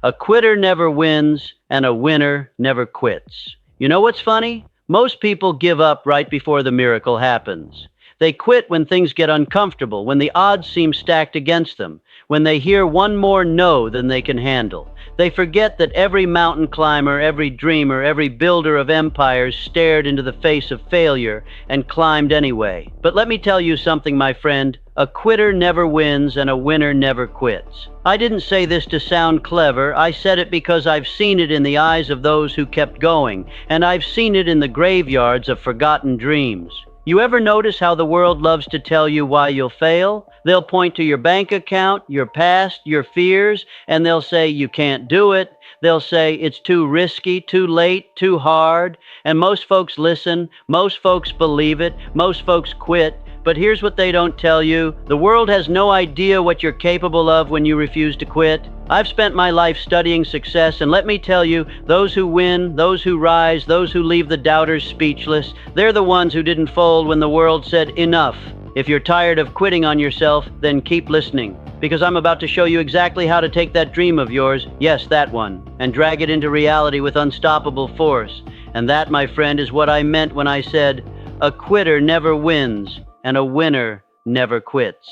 A quitter never wins, and a winner never quits. You know what's funny? Most people give up right before the miracle happens. They quit when things get uncomfortable, when the odds seem stacked against them, when they hear one more no than they can handle. They forget that every mountain climber, every dreamer, every builder of empires stared into the face of failure and climbed anyway. But let me tell you something, my friend. A quitter never wins and a winner never quits. I didn't say this to sound clever. I said it because I've seen it in the eyes of those who kept going, and I've seen it in the graveyards of forgotten dreams. You ever notice how the world loves to tell you why you'll fail? They'll point to your bank account, your past, your fears, and they'll say you can't do it. They'll say it's too risky, too late, too hard. And most folks listen, most folks believe it, most folks quit. But here's what they don't tell you. The world has no idea what you're capable of when you refuse to quit. I've spent my life studying success, and let me tell you, those who win, those who rise, those who leave the doubters speechless, they're the ones who didn't fold when the world said enough. If you're tired of quitting on yourself, then keep listening, because I'm about to show you exactly how to take that dream of yours, yes, that one, and drag it into reality with unstoppable force. And that, my friend, is what I meant when I said, a quitter never wins, and a winner never quits.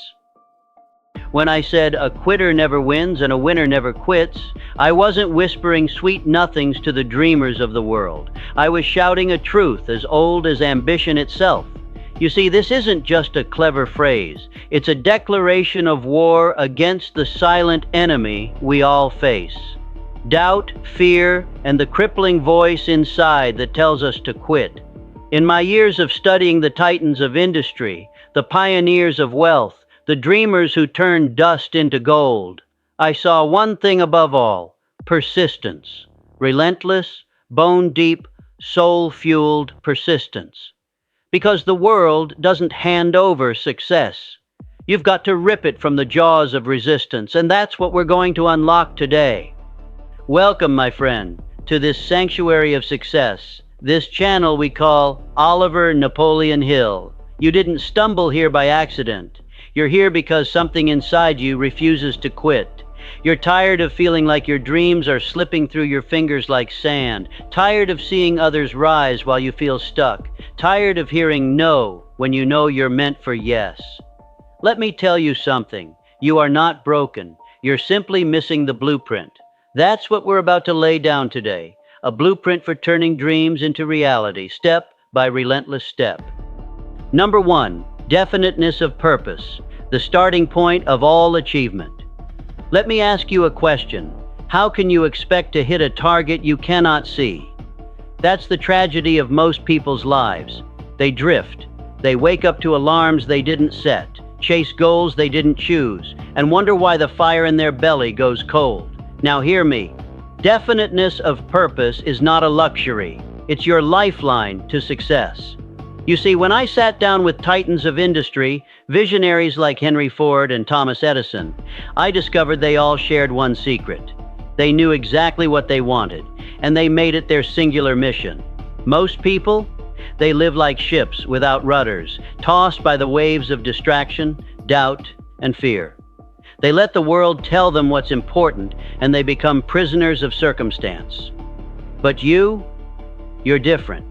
When I said a quitter never wins and a winner never quits, I wasn't whispering sweet nothings to the dreamers of the world. I was shouting a truth as old as ambition itself. You see, this isn't just a clever phrase. It's a declaration of war against the silent enemy we all face. Doubt, fear, and the crippling voice inside that tells us to quit. In my years of studying the titans of industry, the pioneers of wealth, the dreamers who turned dust into gold, I saw one thing above all: persistence. Relentless, bone-deep, soul-fueled persistence. Because the world doesn't hand over success. You've got to rip it from the jaws of resistance, and that's what we're going to unlock today. Welcome, my friend, to this sanctuary of success, this channel we call Oliver Napoleon Hill. You didn't stumble here by accident. You're here because something inside you refuses to quit. You're tired of feeling like your dreams are slipping through your fingers like sand, tired of seeing others rise while you feel stuck, tired of hearing no when you know you're meant for yes. Let me tell you something. You are not broken. You're simply missing the blueprint. That's what we're about to lay down today, a blueprint for turning dreams into reality, step by relentless step. Number 1, definiteness of purpose, the starting point of all achievement. Let me ask you a question. How can you expect to hit a target you cannot see? That's the tragedy of most people's lives. They drift. They wake up to alarms they didn't set, chase goals they didn't choose, and wonder why the fire in their belly goes cold. Now hear me. Definiteness of purpose is not a luxury. It's your lifeline to success. You see, when I sat down with titans of industry, visionaries like Henry Ford and Thomas Edison, I discovered they all shared one secret. They knew exactly what they wanted, and they made it their singular mission. Most people, they live like ships without rudders, tossed by the waves of distraction, doubt, and fear. They let the world tell them what's important, and they become prisoners of circumstance. But you're different.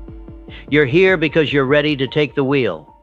You're here because you're ready to take the wheel.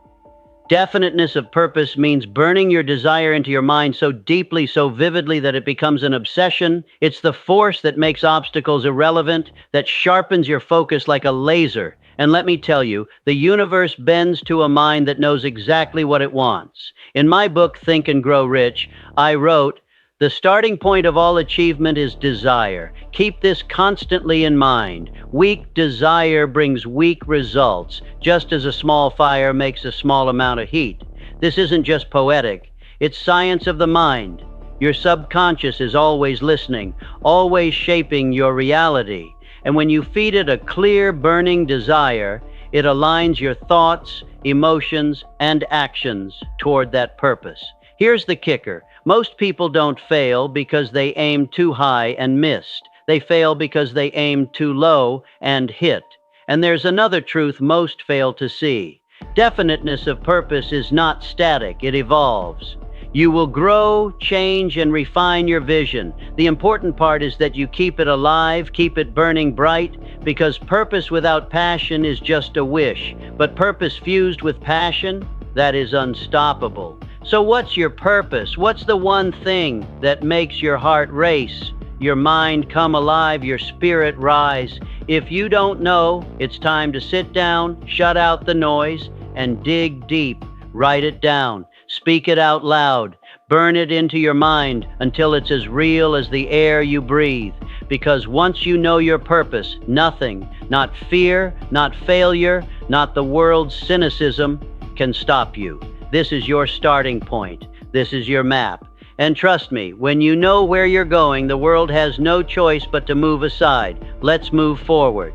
Definiteness of purpose means burning your desire into your mind so deeply, so vividly that it becomes an obsession. It's the force that makes obstacles irrelevant, that sharpens your focus like a laser. And let me tell you, the universe bends to a mind that knows exactly what it wants. In my book, Think and Grow Rich, I wrote, the starting point of all achievement is desire. Keep this constantly in mind. Weak desire brings weak results, just as a small fire makes a small amount of heat. This isn't just poetic. It's science of the mind. Your subconscious is always listening, always shaping your reality. And when you feed it a clear, burning desire, it aligns your thoughts, emotions, and actions toward that purpose. Here's the kicker. Most people don't fail because they aimed too high and missed. They fail because they aimed too low and hit. And there's another truth most fail to see. Definiteness of purpose is not static, it evolves. You will grow, change, and refine your vision. The important part is that you keep it alive, keep it burning bright, because purpose without passion is just a wish. But purpose fused with passion, that is unstoppable. So what's your purpose? What's the one thing that makes your heart race, your mind come alive, your spirit rise? If you don't know, it's time to sit down, shut out the noise, and dig deep. Write it down. Speak it out loud. Burn it into your mind until it's as real as the air you breathe. Because once you know your purpose, nothing, not fear, not failure, not the world's cynicism, can stop you. This is your starting point. This is your map. And trust me, when you know where you're going, the world has no choice but to move aside. Let's move forward.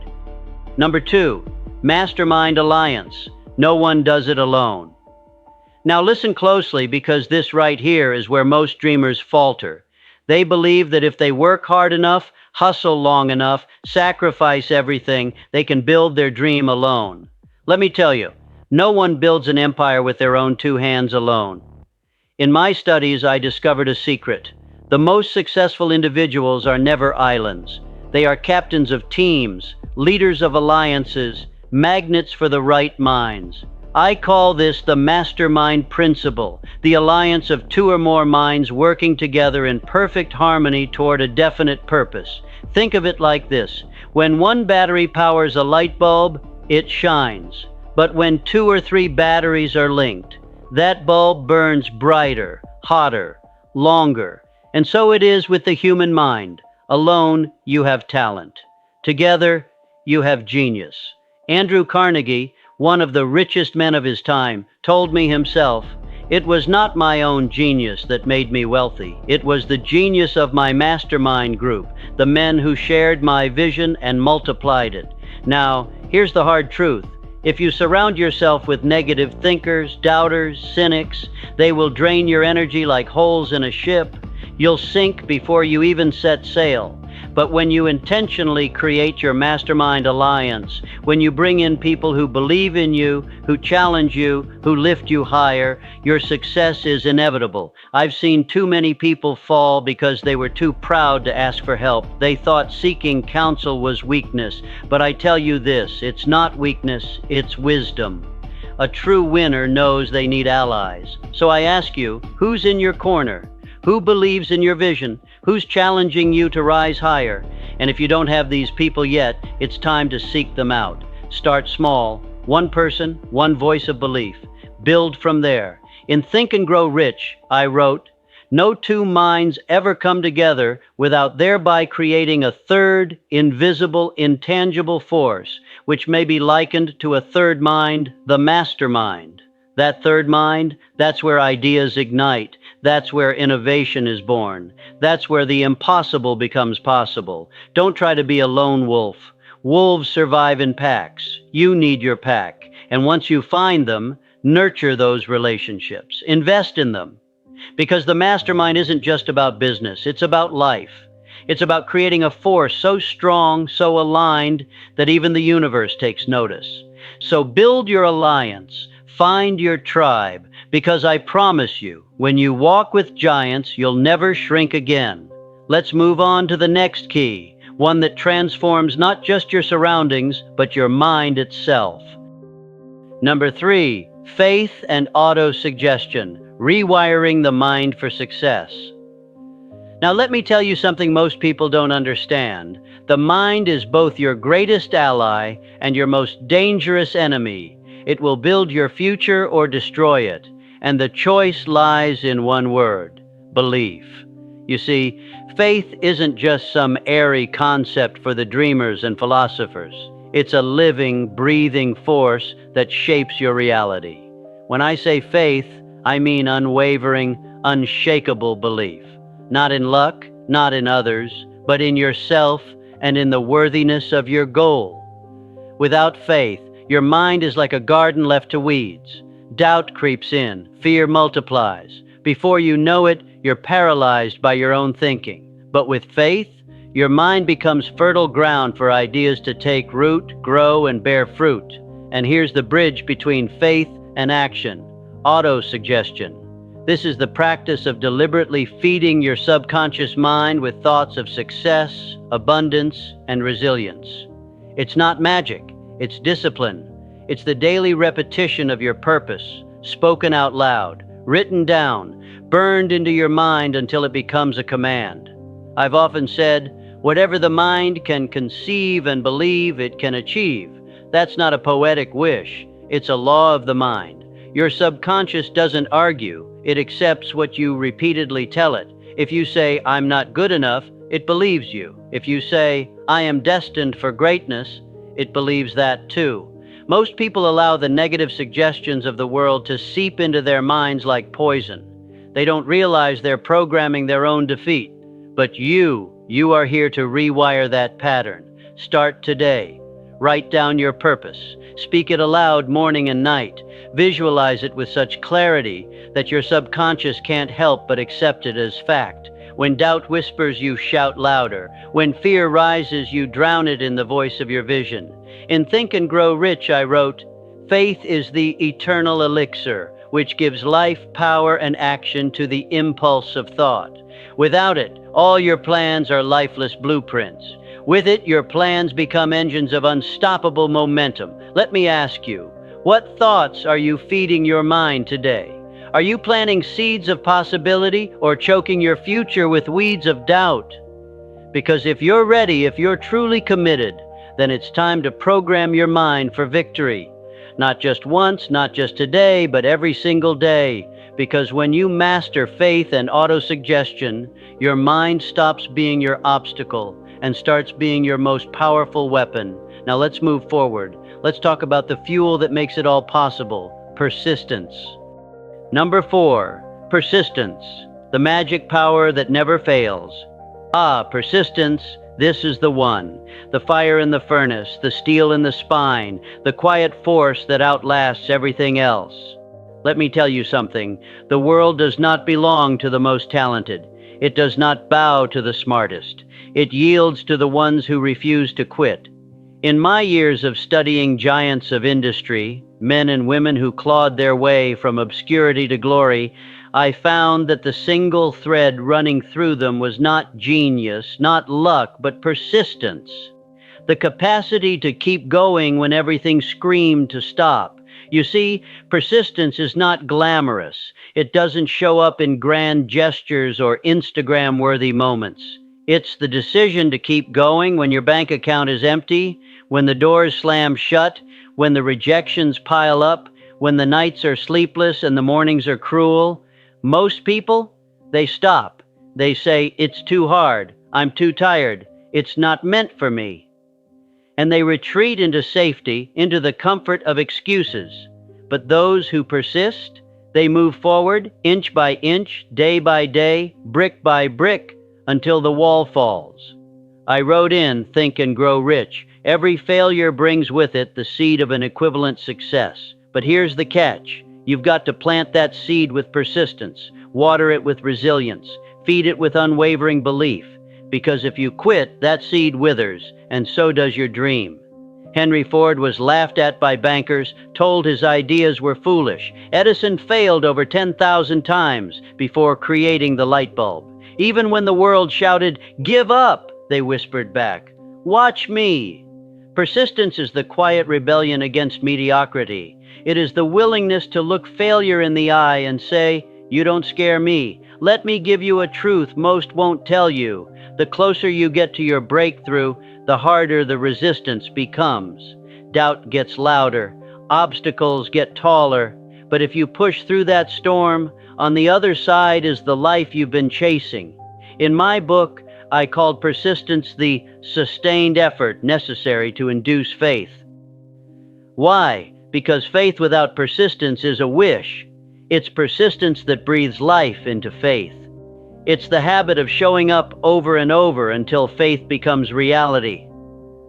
Number 2, Mastermind Alliance. No one does it alone. Now listen closely, because this right here is where most dreamers falter. They believe that if they work hard enough, hustle long enough, sacrifice everything, they can build their dream alone. Let me tell you, no one builds an empire with their own 2 hands alone. In my studies, I discovered a secret. The most successful individuals are never islands. They are captains of teams, leaders of alliances, magnets for the right minds. I call this the mastermind principle, the alliance of 2 or more minds working together in perfect harmony toward a definite purpose. Think of it like this. When one battery powers a light bulb, it shines. But when 2 or 3 batteries are linked, that bulb burns brighter, hotter, longer. And so it is with the human mind. Alone, you have talent. Together, you have genius. Andrew Carnegie, one of the richest men of his time, told me himself, "It was not my own genius that made me wealthy. It was the genius of my mastermind group, the men who shared my vision and multiplied it." Now, here's the hard truth. If you surround yourself with negative thinkers, doubters, cynics, they will drain your energy like holes in a ship. You'll sink before you even set sail. But when you intentionally create your mastermind alliance, when you bring in people who believe in you, who challenge you, who lift you higher, your success is inevitable. I've seen too many people fall because they were too proud to ask for help. They thought seeking counsel was weakness. But I tell you this, it's not weakness, it's wisdom. A true winner knows they need allies. So I ask you, who's in your corner? Who believes in your vision? Who's challenging you to rise higher? And if you don't have these people yet, it's time to seek them out. Start small. 1 person, 1 voice of belief. Build from there. In Think and Grow Rich, I wrote, "No 2 minds ever come together without thereby creating a 3rd, invisible, intangible force, which may be likened to a 3rd mind, the mastermind. That 3rd mind, that's where ideas ignite. That's where innovation is born. That's where the impossible becomes possible. Don't try to be a lone wolf. Wolves survive in packs. You need your pack. And once you find them, nurture those relationships. Invest in them. Because the mastermind isn't just about business. It's about life. It's about creating a force so strong, so aligned, that even the universe takes notice. So build your alliance. Find your tribe, because I promise you, when you walk with giants, you'll never shrink again. Let's move on to the next key, one that transforms not just your surroundings, but your mind itself. Number 3, faith and auto-suggestion, rewiring the mind for success. Now let me tell you something most people don't understand. The mind is both your greatest ally and your most dangerous enemy. It will build your future or destroy it, and the choice lies in one word: belief. You see, faith isn't just some airy concept for the dreamers and philosophers. It's a living, breathing force that shapes your reality. When I say faith, I mean unwavering, unshakable belief. Not in luck, not in others, but in yourself and in the worthiness of your goal. Without faith, your mind is like a garden left to weeds. Doubt creeps in, fear multiplies. Before you know it, you're paralyzed by your own thinking. But with faith, your mind becomes fertile ground for ideas to take root, grow, and bear fruit. And here's the bridge between faith and action: auto-suggestion. This is the practice of deliberately feeding your subconscious mind with thoughts of success, abundance, and resilience. It's not magic, it's discipline. It's the daily repetition of your purpose, spoken out loud, written down, burned into your mind until it becomes a command. I've often said, whatever the mind can conceive and believe, it can achieve. That's not a poetic wish, it's a law of the mind. Your subconscious doesn't argue, it accepts what you repeatedly tell it. If you say, I'm not good enough, it believes you. If you say, I am destined for greatness, it believes that too. Most people allow the negative suggestions of the world to seep into their minds like poison. They don't realize they're programming their own defeat. But you are here to rewire that pattern. Start today. Write down your purpose. Speak it aloud morning and night. Visualize it with such clarity that your subconscious can't help but accept it as fact. When doubt whispers, you shout louder. When fear rises, you drown it in the voice of your vision. In Think and Grow Rich, I wrote, faith is the eternal elixir, which gives life, power, and action to the impulse of thought. Without it, all your plans are lifeless blueprints. With it, your plans become engines of unstoppable momentum. Let me ask you, what thoughts are you feeding your mind today? Are you planting seeds of possibility or choking your future with weeds of doubt? Because if you're ready, if you're truly committed, then it's time to program your mind for victory. Not just once, not just today, but every single day. Because when you master faith and autosuggestion, your mind stops being your obstacle and starts being your most powerful weapon. Now let's move forward. Let's talk about the fuel that makes it all possible: persistence. Number 4, persistence, the magic power that never fails. Persistence, this is the one. The fire in the furnace, the steel in the spine, the quiet force that outlasts everything else. Let me tell you something. The world does not belong to the most talented. It does not bow to the smartest. It yields to the ones who refuse to quit. In my years of studying giants of industry, men and women who clawed their way from obscurity to glory, I found that the single thread running through them was not genius, not luck, but persistence. The capacity to keep going when everything screamed to stop. You see, persistence is not glamorous. It doesn't show up in grand gestures or Instagram-worthy moments. It's the decision to keep going when your bank account is empty, when the doors slam shut, when the rejections pile up, when the nights are sleepless and the mornings are cruel. Most people, they stop. They say, it's too hard, I'm too tired, it's not meant for me. And they retreat into safety, into the comfort of excuses. But those who persist, they move forward inch by inch, day by day, brick by brick, until the wall falls. I wrote in Think and Grow Rich. Every failure brings with it the seed of an equivalent success. But here's the catch. You've got to plant that seed with persistence, water it with resilience, feed it with unwavering belief. Because if you quit, that seed withers, and so does your dream. Henry Ford was laughed at by bankers, told his ideas were foolish. Edison failed over 10,000 times before creating the light bulb. Even when the world shouted, "Give up," they whispered back, "Watch me." Persistence is the quiet rebellion against mediocrity. It is the willingness to look failure in the eye and say, "You don't scare me. Let me give you a truth most won't tell you." The closer you get to your breakthrough, the harder the resistance becomes. Doubt gets louder, obstacles get taller, but if you push through that storm, on the other side is the life you've been chasing. In my book, I called persistence the sustained effort necessary to induce faith. Why? Because faith without persistence is a wish. It's persistence that breathes life into faith. It's the habit of showing up over and over until faith becomes reality.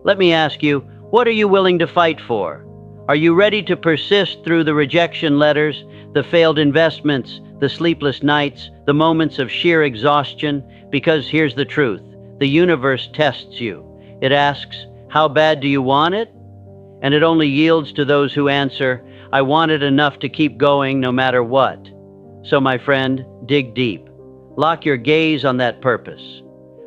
Let me ask you, what are you willing to fight for? Are you ready to persist through the rejection letters, the failed investments, the sleepless nights, the moments of sheer exhaustion? Because here's the truth. The universe tests you. It asks, how bad do you want it? And it only yields to those who answer, I want it enough to keep going no matter what. So, my friend, dig deep. Lock your gaze on that purpose.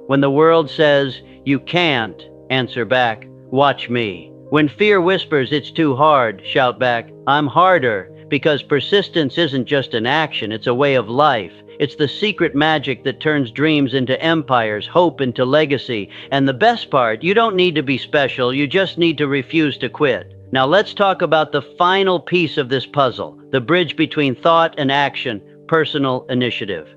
When the world says, you can't, answer back, watch me. When fear whispers, it's too hard, shout back, I'm harder, because persistence isn't just an action, it's a way of life. It's the secret magic that turns dreams into empires, hope into legacy. And the best part, you don't need to be special, you just need to refuse to quit. Now let's talk about the final piece of this puzzle, the bridge between thought and action, personal initiative.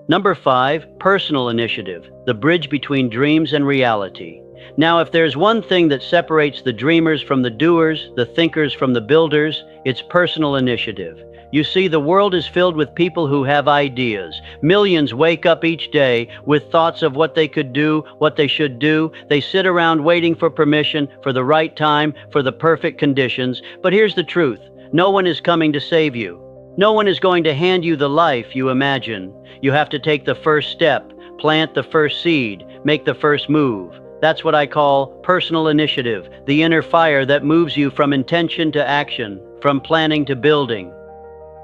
Number 5, personal initiative, the bridge between dreams and reality. Now, if there's one thing that separates the dreamers from the doers, the thinkers from the builders, it's personal initiative. You see, the world is filled with people who have ideas. Millions wake up each day with thoughts of what they could do, what they should do. They sit around waiting for permission, for the right time, for the perfect conditions. But here's the truth. No one is coming to save you. No one is going to hand you the life you imagine. You have to take the first step, plant the first seed, make the first move. That's what I call personal initiative, the inner fire that moves you from intention to action, from planning to building.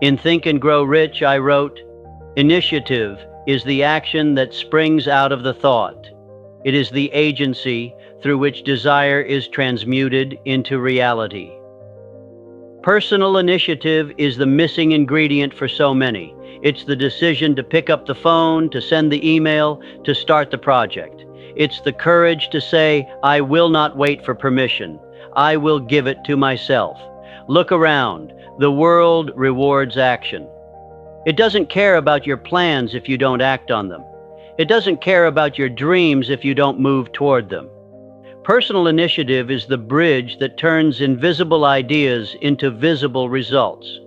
In Think and Grow Rich, I wrote, initiative is the action that springs out of the thought. It is the agency through which desire is transmuted into reality. Personal initiative is the missing ingredient for so many. It's the decision to pick up the phone, to send the email, to start the project. It's the courage to say, I will not wait for permission. I will give it to myself. Look around. The world rewards action. It doesn't care about your plans if you don't act on them. It doesn't care about your dreams if you don't move toward them. Personal initiative is the bridge that turns invisible ideas into visible results.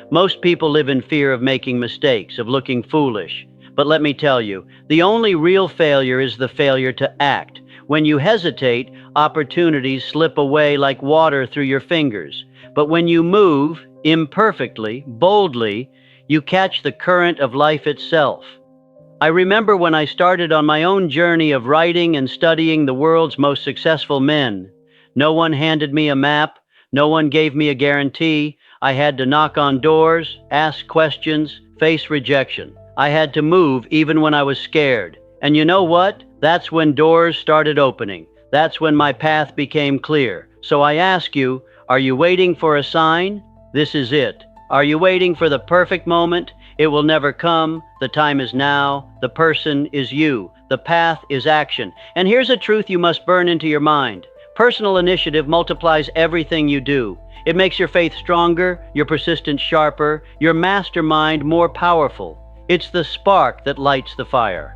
Most people live in fear of making mistakes, of looking foolish. But let me tell you, the only real failure is the failure to act. When you hesitate, opportunities slip away like water through your fingers. But when you move, imperfectly, boldly, you catch the current of life itself. I remember when I started on my own journey of writing and studying the world's most successful men. No one handed me a map, no one gave me a guarantee. I had to knock on doors, ask questions, face rejection. I had to move even when I was scared. And you know what? That's when doors started opening. That's when my path became clear. So I ask you, are you waiting for a sign? This is it. Are you waiting for the perfect moment? It will never come. The time is now. The person is you. The path is action. And here's a truth you must burn into your mind. Personal initiative multiplies everything you do. It makes your faith stronger, your persistence sharper, your mastermind more powerful. It's the spark that lights the fire.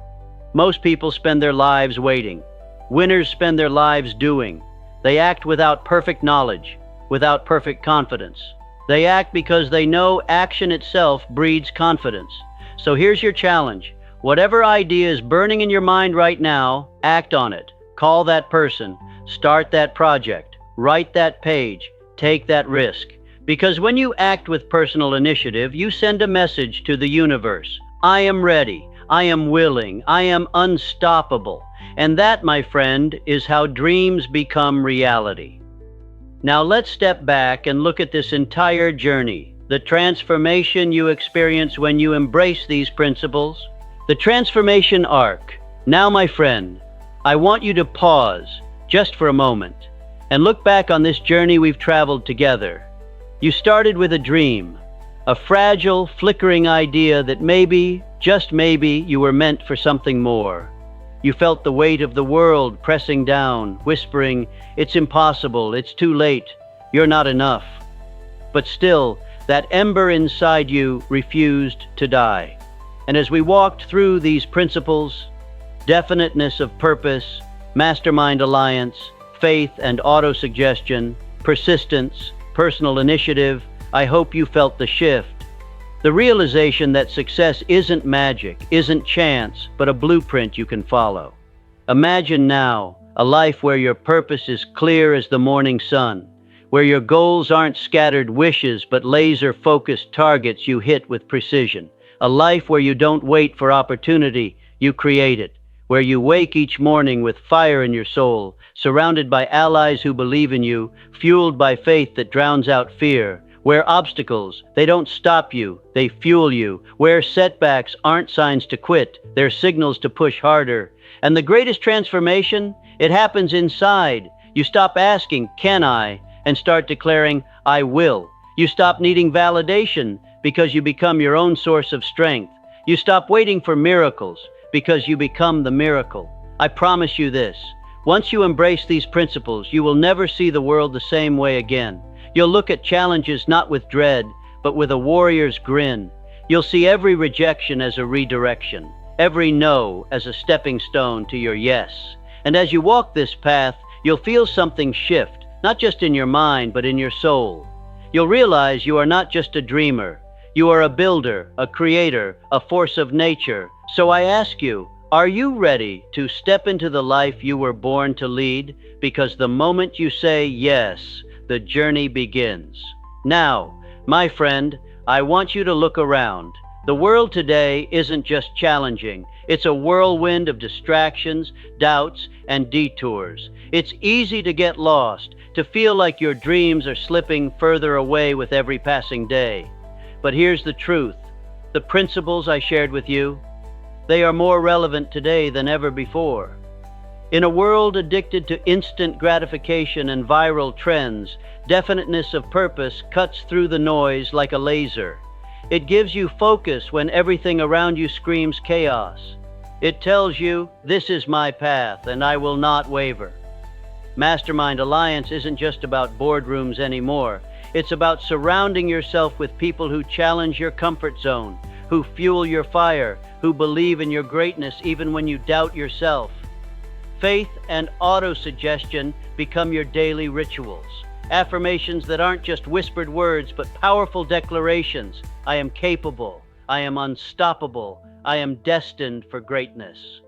Most people spend their lives waiting. Winners spend their lives doing. They act without perfect knowledge, without perfect confidence. They act because they know action itself breeds confidence. So here's your challenge. Whatever idea is burning in your mind right now, act on it. Call that person. Start that project. Write that page. Take that risk. Because when you act with personal initiative, you send a message to the universe. I am ready. I am willing. I am unstoppable. And that, my friend, is how dreams become reality. Now let's step back and look at this entire journey, the transformation you experience when you embrace these principles, the transformation arc. Now, my friend, I want you to pause just for a moment and look back on this journey we've traveled together. You started with a dream, a fragile, flickering idea that maybe, just maybe, you were meant for something more. You felt the weight of the world pressing down, whispering, it's impossible, it's too late, you're not enough. But still, that ember inside you refused to die. And as we walked through these principles, definiteness of purpose, mastermind alliance, faith and autosuggestion, persistence, personal initiative, I hope you felt the shift. The realization that success isn't magic, isn't chance, but a blueprint you can follow. Imagine now a life where your purpose is clear as the morning sun, where your goals aren't scattered wishes but laser-focused targets you hit with precision. A life where you don't wait for opportunity, you create it. Where you wake each morning with fire in your soul, surrounded by allies who believe in you, fueled by faith that drowns out fear, Where obstacles, they don't stop you, they fuel you. Where setbacks aren't signs to quit, they're signals to push harder. And the greatest transformation, it happens inside. You stop asking, can I? And start declaring, I will. You stop needing validation because you become your own source of strength. You stop waiting for miracles because you become the miracle. I promise you this. Once you embrace these principles, you will never see the world the same way again. You'll look at challenges not with dread, but with a warrior's grin. You'll see every rejection as a redirection, every no as a stepping stone to your yes. And as you walk this path, you'll feel something shift, not just in your mind, but in your soul. You'll realize you are not just a dreamer. You are a builder, a creator, a force of nature. So I ask you, are you ready to step into the life you were born to lead? Because the moment you say yes, the journey begins. Now, my friend, I want you to look around. The world today isn't just challenging. It's a whirlwind of distractions, doubts, and detours. It's easy to get lost, to feel like your dreams are slipping further away with every passing day. But here's the truth. The principles I shared with you, they are more relevant today than ever before. In a world addicted to instant gratification and viral trends, definiteness of purpose cuts through the noise like a laser. It gives you focus when everything around you screams chaos. It tells you, this is my path and I will not waver. Mastermind Alliance isn't just about boardrooms anymore. It's about surrounding yourself with people who challenge your comfort zone, who fuel your fire, who believe in your greatness even when you doubt yourself. Faith and autosuggestion become your daily rituals. Affirmations that aren't just whispered words, but powerful declarations. I am capable. I am unstoppable. I am destined for greatness.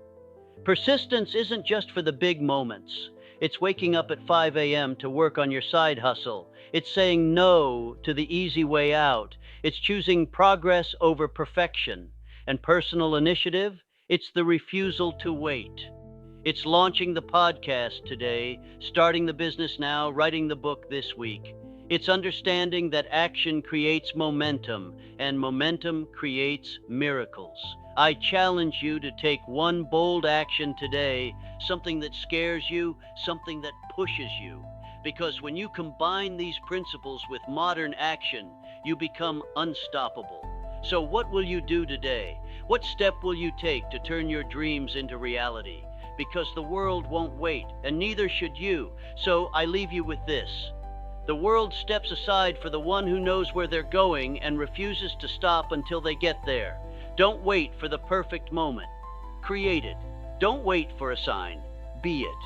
Persistence isn't just for the big moments. It's waking up at 5 a.m. to work on your side hustle. It's saying no to the easy way out. It's choosing progress over perfection. And personal initiative, it's the refusal to wait. It's launching the podcast today, starting the business now, writing the book this week. It's understanding that action creates momentum, and momentum creates miracles. I challenge you to take one bold action today, something that scares you, something that pushes you. Because when you combine these principles with modern action, you become unstoppable. So what will you do today? What step will you take to turn your dreams into reality? Because the world won't wait, and neither should you. So I leave you with this. The world steps aside for the one who knows where they're going and refuses to stop until they get there. Don't wait for the perfect moment. Create it. Don't wait for a sign. Be it.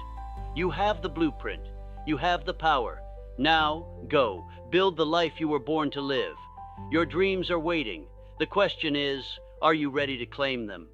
You have the blueprint. You have the power. Now, go. Build the life you were born to live. Your dreams are waiting. The question is, are you ready to claim them?